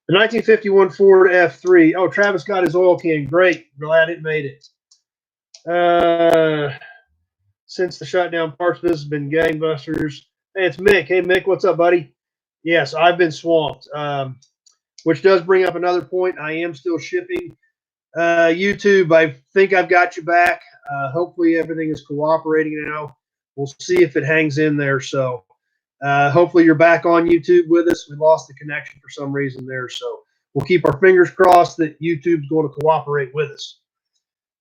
The 1951 Ford F3. Oh, Travis got his oil can. Great. Glad it made it. Since the shutdown, parts business has been gangbusters. Hey, it's Mick. Hey, Mick, what's up, buddy? Yes, I've been swamped, which does bring up another point. I am still shipping. YouTube, I think I've got you back. Hopefully everything is cooperating now. We'll see if it hangs in there. So hopefully you're back on YouTube with us. We lost the connection for some reason there. So we'll keep our fingers crossed that YouTube's going to cooperate with us.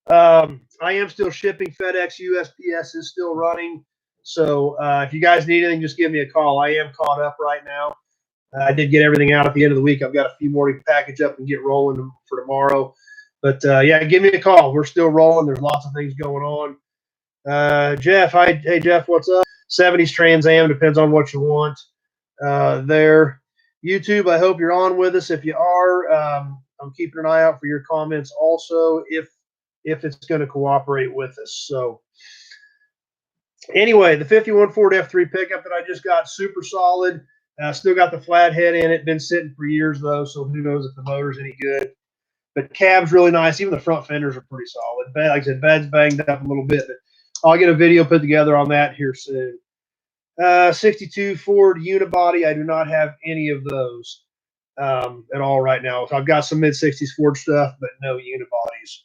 I am still shipping. FedEx, USPS is still running. So if you guys need anything, just give me a call. I am caught up right now. I did get everything out at the end of the week. I've got a few more to package up and get rolling for tomorrow. But, yeah, give me a call. We're still rolling. There's lots of things going on. Jeff, hey, Jeff, what's up? 70s Trans Am, depends on what you want there. YouTube, I hope you're on with us. If you are, I'm keeping an eye out for your comments also if it's going to cooperate with us. So anyway, the 51 Ford F3 pickup that I just got, super solid. Still got the flathead in it. Been sitting for years, though, so who knows if the motor's any good. But cab's really nice. Even the front fenders are pretty solid. Like I said, bed's banged up a little bit, but I'll get a video put together on that here soon. 62 Ford Unibody. I do not have any of those at all right now. So I've got some mid-60s Ford stuff, but no Unibodies.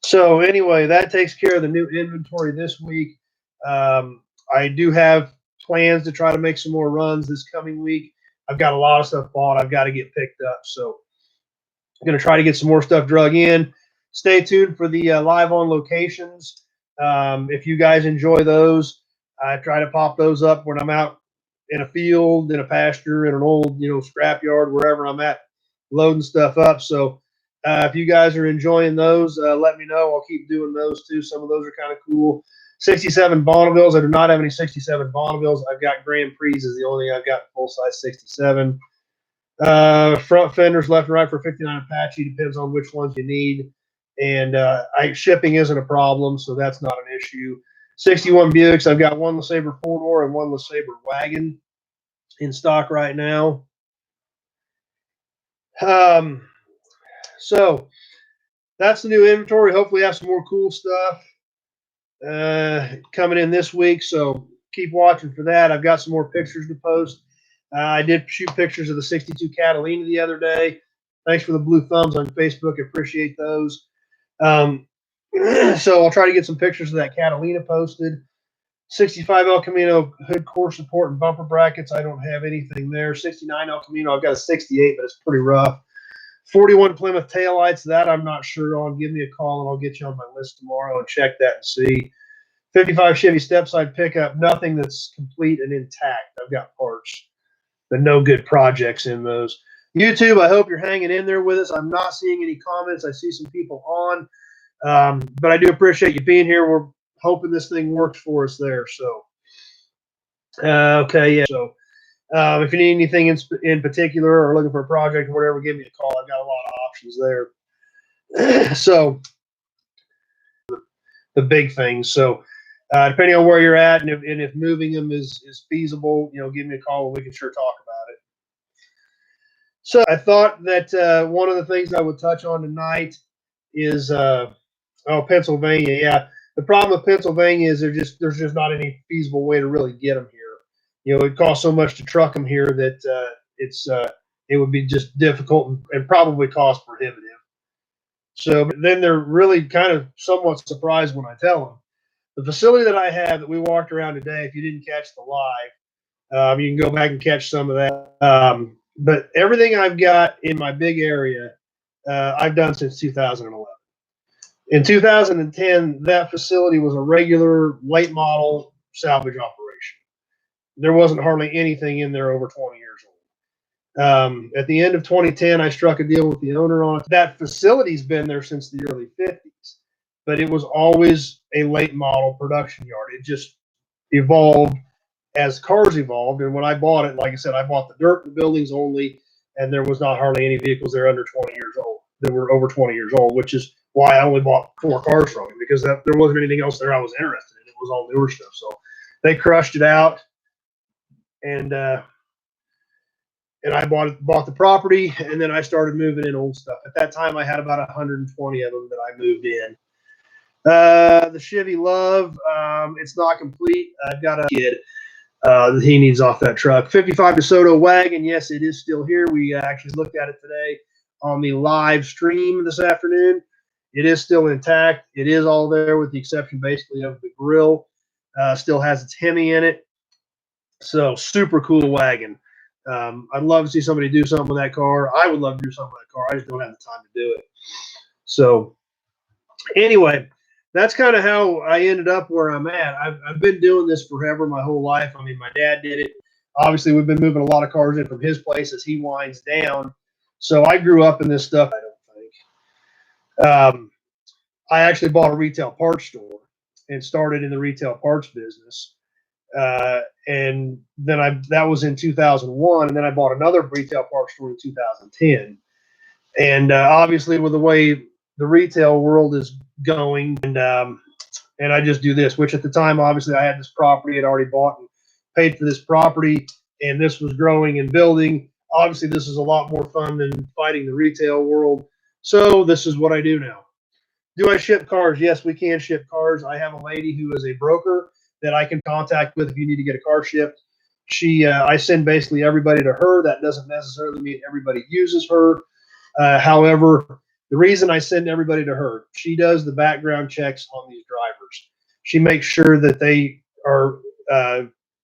So anyway, that takes care of the new inventory this week. I do have plans to try to make some more runs this coming week. I've got a lot of stuff bought. I've got to get picked up. So I'm going to try to get some more stuff drug in. Stay tuned for the live on locations. If you guys enjoy those, I try to pop those up when I'm out in a field, in a pasture, in an old, scrap yard, wherever I'm at, loading stuff up. So if you guys are enjoying those, let me know. I'll keep doing those too. Some of those are kind of cool. 67 Bonnevilles. I do not have any 67 Bonnevilles. I've got Grand Prix is the only thing I've got full-size 67. Front fenders left and right for 59 Apache. Depends on which ones you need. And shipping isn't a problem, so that's not an issue. 61 Buicks. I've got one LeSabre 4-door and one LeSabre wagon in stock right now. So that's the new inventory. Hopefully have some more cool stuff coming in this week. So keep watching for that. I've got some more pictures to post. I did shoot pictures of the 62 Catalina the other day. Thanks for the blue thumbs on Facebook. I appreciate those. So I'll try to get some pictures of that Catalina posted. 65 El Camino hood core support and bumper brackets. I don't have anything there. 69 El Camino. I've got a 68, but it's pretty rough. 41 Plymouth taillights. That I'm not sure on. Give me a call and I'll get you on my list tomorrow and check that and see. 55 Chevy stepside pickup. Nothing that's complete and intact. I've got parts, but no good projects in those. YouTube, I hope you're hanging in there with us. I'm not seeing any comments. I see some people on, but I do appreciate you being here. We're hoping this thing works for us there. So, okay, yeah. So, if you need anything in particular or looking for a project or whatever, give me a call. I've got a lot of options there. So, the big things. So, depending on where you're at and if moving them is feasible, give me a call and we can sure talk about it. So I thought that one of the things I would touch on tonight is Pennsylvania. Yeah, the problem with Pennsylvania is there's just not any feasible way to really get them here. It costs so much to truck them here that it would be just difficult and probably cost prohibitive. So then they're really kind of somewhat surprised when I tell them. The facility that I have that we walked around today, if you didn't catch the live, you can go back and catch some of that. But everything I've got in my big area, I've done since 2011. In 2010, that facility was a regular late model salvage operation. There wasn't hardly anything in there over 20 years old. At the end of 2010, I struck a deal with the owner on it. That facility's been there since the early 50s, but it was always a late model production yard. It just evolved as cars evolved. And when I bought it, like I said, I bought the dirt, the buildings only, and there was not hardly any vehicles there under 20 years old that were over 20 years old, which is why I only bought 4 cars from him, because there wasn't anything else there I was interested in. It was all newer stuff. So they crushed it out. And and I bought the property, and then I started moving in old stuff. At that time, I had about 120 of them that I moved in. The Chevy Love, it's not complete. I've got a kid that he needs off that truck. 55 DeSoto wagon, yes, it is still here. We actually looked at it today on the live stream this afternoon. It is still intact. It is all there with the exception basically of the grill. Still has its Hemi in it. So super cool wagon. I'd love to see somebody do something with that car. I would love to do something with that car. I just don't have the time to do it. So anyway, that's kind of how I ended up where I'm at. I've been doing this forever, my whole life. I mean, my dad did it. Obviously, we've been moving a lot of cars in from his place as he winds down. So I grew up in this stuff, I don't think. I actually bought a retail parts store and started in the retail parts business. And then that was in 2001. And then I bought another retail parts store in 2010. And obviously, with the way the retail world is going, and I just do this, which at the time, obviously, I had this property, I'd already bought and paid for this property, and this was growing and building. Obviously, this is a lot more fun than fighting the retail world. So this is what I do now. Do I ship cars? Yes, we can ship cars. I have a lady who is a broker that I can contact with if you need to get a car shipped. I send basically everybody to her. That doesn't necessarily mean everybody uses her. However, the reason I send everybody to her, she does the background checks on these drivers. She makes sure that they are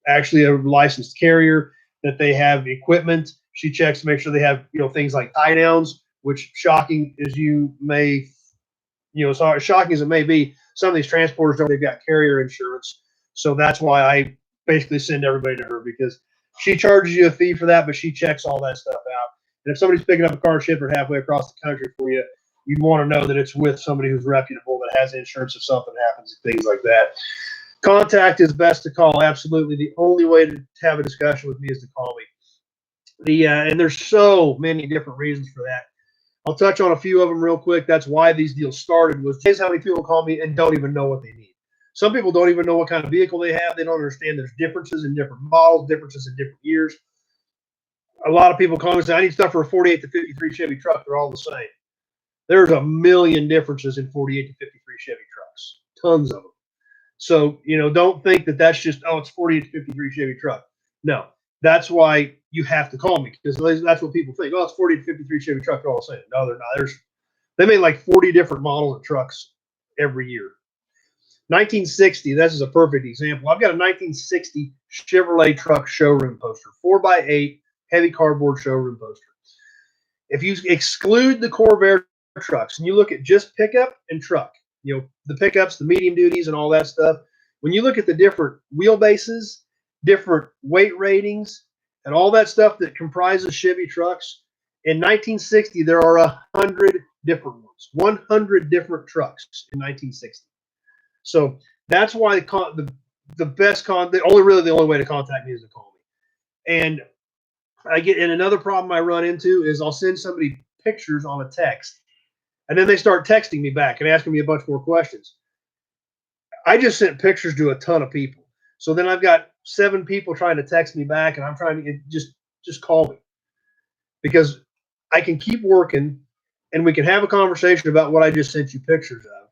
actually a licensed carrier, that they have equipment. She checks to make sure they have, things like tie downs, which shocking as you may, so shocking as it may be, some of these transporters they've got carrier insurance. So that's why I basically send everybody to her, because she charges you a fee for that, but she checks all that stuff out. And if somebody's picking up a car shipper halfway across the country for you, you'd want to know that it's with somebody who's reputable, that has insurance if something happens and things like that. Contact is best to call. Absolutely. The only way to have a discussion with me is to call me. And there's so many different reasons for that. I'll touch on a few of them real quick. That's why these deals started, was just how many people call me and don't even know what they need. Some people don't even know what kind of vehicle they have. They don't understand there's differences in different models, differences in different years. A lot of people call me and say, I need stuff for a 48 to 53 Chevy truck. They're all the same. There's a million differences in 48 to 53 Chevy trucks, tons of them. So, don't think that that's just, it's 48 to 53 Chevy truck. No, that's why you have to call me, because that's what people think. It's 40 to 53 Chevy truck. They're all the same. No, they're not. They make like 40 different models of trucks every year. 1960, this is a perfect example. I've got a 1960 Chevrolet truck showroom poster, 4x8 heavy cardboard showroom poster. If you exclude the Corvair trucks and you look at just pickup and truck, the pickups, the medium duties, and all that stuff, when you look at the different wheelbases, different weight ratings, and all that stuff that comprises Chevy trucks, in 1960, there are 100 different ones, 100 different trucks in 1960. So that's why the only way to contact me is to call me. And another problem I run into is I'll send somebody pictures on a text, and then they start texting me back and asking me a bunch more questions. I just sent pictures to a ton of people. So then I've got 7 people trying to text me back, and I'm trying to just call me, because I can keep working and we can have a conversation about what I just sent you pictures of,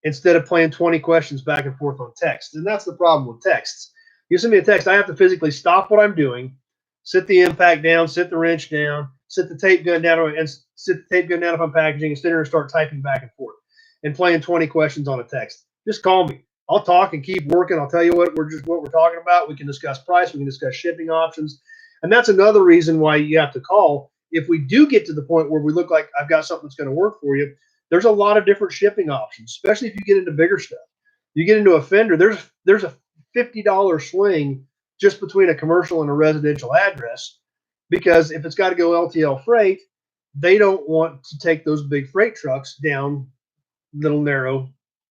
instead of playing 20 questions back and forth on text. And that's the problem with texts. You send me a text, I have to physically stop what I'm doing, sit the impact down, sit the wrench down, sit the tape gun down, and sit the tape gun down if I'm packaging, and sit there and start typing back and forth and playing 20 questions on a text. Just call me. I'll talk and keep working. I'll tell you what we're talking about. We can discuss price. We can discuss shipping options. And that's another reason why you have to call. If we do get to the point where we look like I've got something that's going to work for you, there's a lot of different shipping options, especially if you get into bigger stuff. You get into a fender, there's a $50 swing just between a commercial and a residential address, because if it's got to go LTL freight, they don't want to take those big freight trucks down little narrow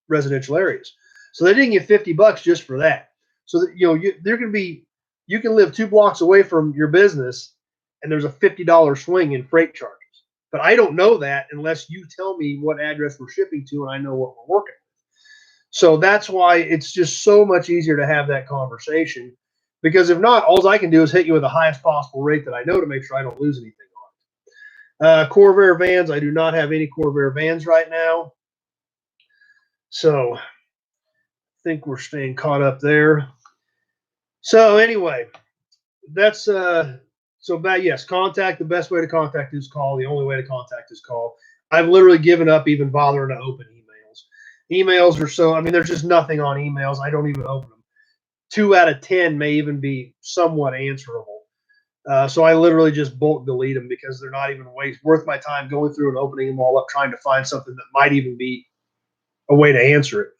residential areas. So they didn't get $50 just for that. So that, you can live 2 blocks away from your business and there's a $50 swing in freight charges. But I don't know that unless you tell me what address we're shipping to and I know what we're working with. So that's why it's just so much easier to have that conversation. Because if not, all I can do is hit you with the highest possible rate that I know to make sure I don't lose anything on it. Corvair vans, I do not have any Corvair vans right now. So I think we're staying caught up there. So anyway, that's yes, contact. The best way to contact is call. The only way to contact is call. I've literally given up even bothering to open emails. Emails are so, I mean, there's just nothing on emails. I don't even open them. 2 out of 10 may even be somewhat answerable. So I literally just bulk delete them because they're not even worth my time going through and opening them all up, trying to find something that might even be a way to answer it.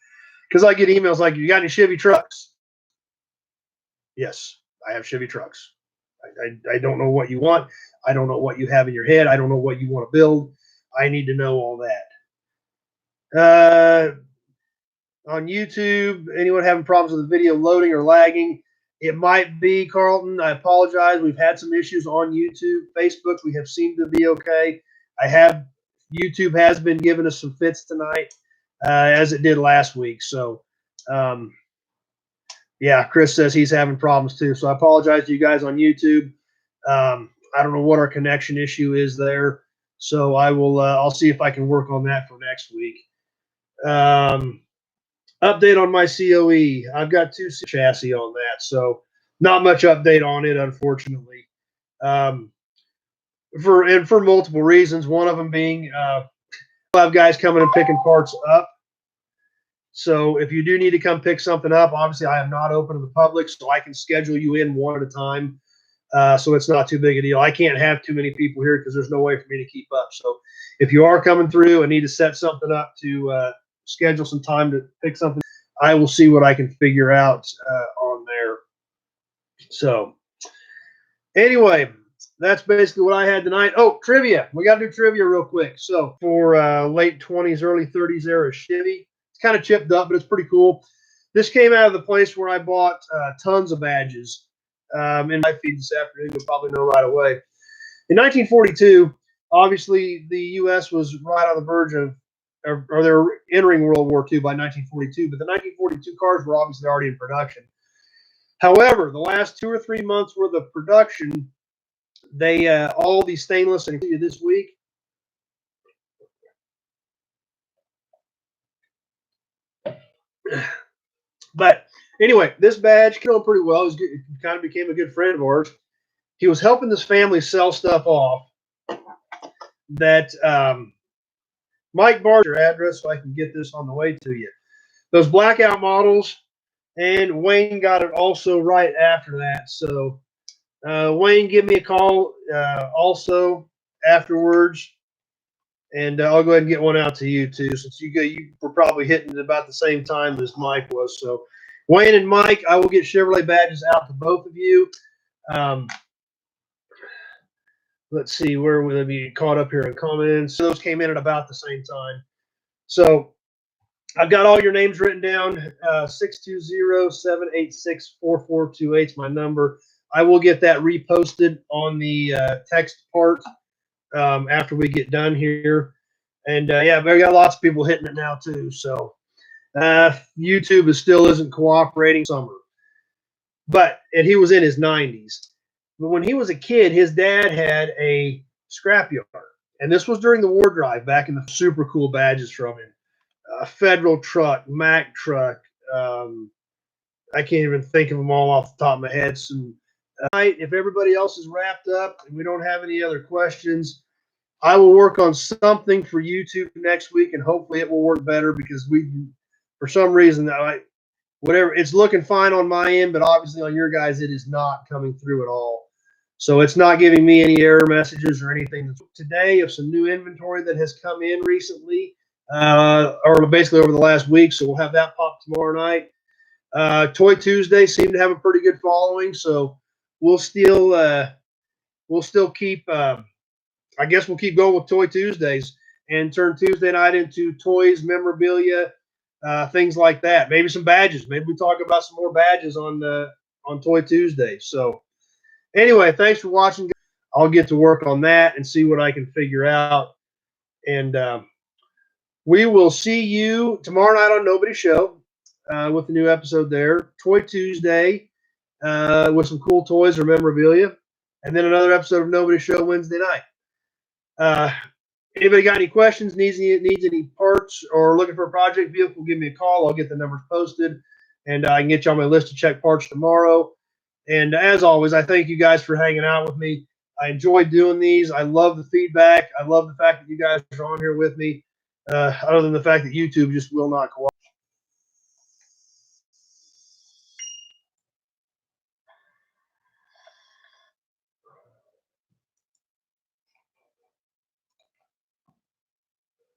Because I get emails like, "You got any Chevy trucks?" Yes, I have Chevy trucks. I don't know what you want. I don't know what you have in your head. I don't know what you want to build. I need to know all that. On YouTube, anyone having problems with the video loading or lagging? It might be, Carlton. I apologize. We've had some issues on YouTube. Facebook, we have seemed to be okay. YouTube has been giving us some fits tonight, as it did last week. So, yeah, Chris says he's having problems too. So I apologize to you guys on YouTube. I don't know what our connection issue is there. So I'll see if I can work on that for next week. Update on my COE. I've got 2 chassis on that, so not much update on it, unfortunately. For multiple reasons. One of them being I have guys coming and picking parts up. So if you do need to come pick something up, obviously I am not open to the public, so I can schedule you in one at a time. So it's not too big a deal. I can't have too many people here because there's no way for me to keep up. So if you are coming through and need to set something up to schedule some time to pick something, I will see what I can figure out on there. So anyway, that's basically what I had tonight. Oh, trivia. We got to do trivia real quick. So for late 20s, early 30s era Chevy, it's kind of chipped up, but it's pretty cool. This came out of the place where I bought tons of badges. In my feed this afternoon, you'll probably know right away. In 1942, obviously the U.S. was right on the verge of, or they were entering World War II by 1942, but the 1942 cars were obviously already in production. However, the last 2 or 3 months worth of production, they all these stainless, and this week, but anyway, this badge came on pretty well. It kind of became a good friend of ours. He was helping this family sell stuff off. That Mike Barger address, so I can get this on the way to you. Those blackout models, and Wayne got it also right after that. So Wayne, give me a call also afterwards, and I'll go ahead and get one out to you too, since you were probably hitting it about the same time as Mike was. So Wayne and Mike, I will get Chevrolet badges out to both of you. Let's see, where will they be caught up here in comments? Those came in at about the same time. So I've got all your names written down. 620-786-4428 is my number. I will get that reposted on the text part after we get done here. And yeah, we got lots of people hitting it now too. So YouTube still isn't cooperating. Summer, and he was in his 90s. But when he was a kid, his dad had a scrapyard, and this was during the war drive back in the super cool badges from him. A Federal truck, Mack truck. I can't even think of them all off the top of my head. So, if everybody else is wrapped up and we don't have any other questions, I will work on something for YouTube next week, and hopefully it will work better because for some reason, whatever, it's looking fine on my end, but obviously on your guys, it is not coming through at all. So it's not giving me any error messages or anything. Today, of some new inventory that has come in recently, or basically over the last week. So we'll have that pop tomorrow night. Toy Tuesday seemed to have a pretty good following, so we'll still keep. I guess we'll keep going with Toy Tuesdays and turn Tuesday night into toys, memorabilia, things like that. Maybe some badges. Maybe we talk about some more badges on Toy Tuesday. So anyway, thanks for watching. I'll get to work on that and see what I can figure out. And we will see you tomorrow night on Nobody Show with the new episode there. Toy Tuesday. with some cool toys or memorabilia. And then another episode of Nobody Show Wednesday night. Anybody got any questions, needs any parts, or looking for a project vehicle, give me a call. I'll get the numbers posted, and I can get you on my list to check parts tomorrow. And as always, I thank you guys for hanging out with me. I enjoy doing these. I love the feedback. I love the fact that you guys are on here with me, other than the fact that YouTube just will not cooperate.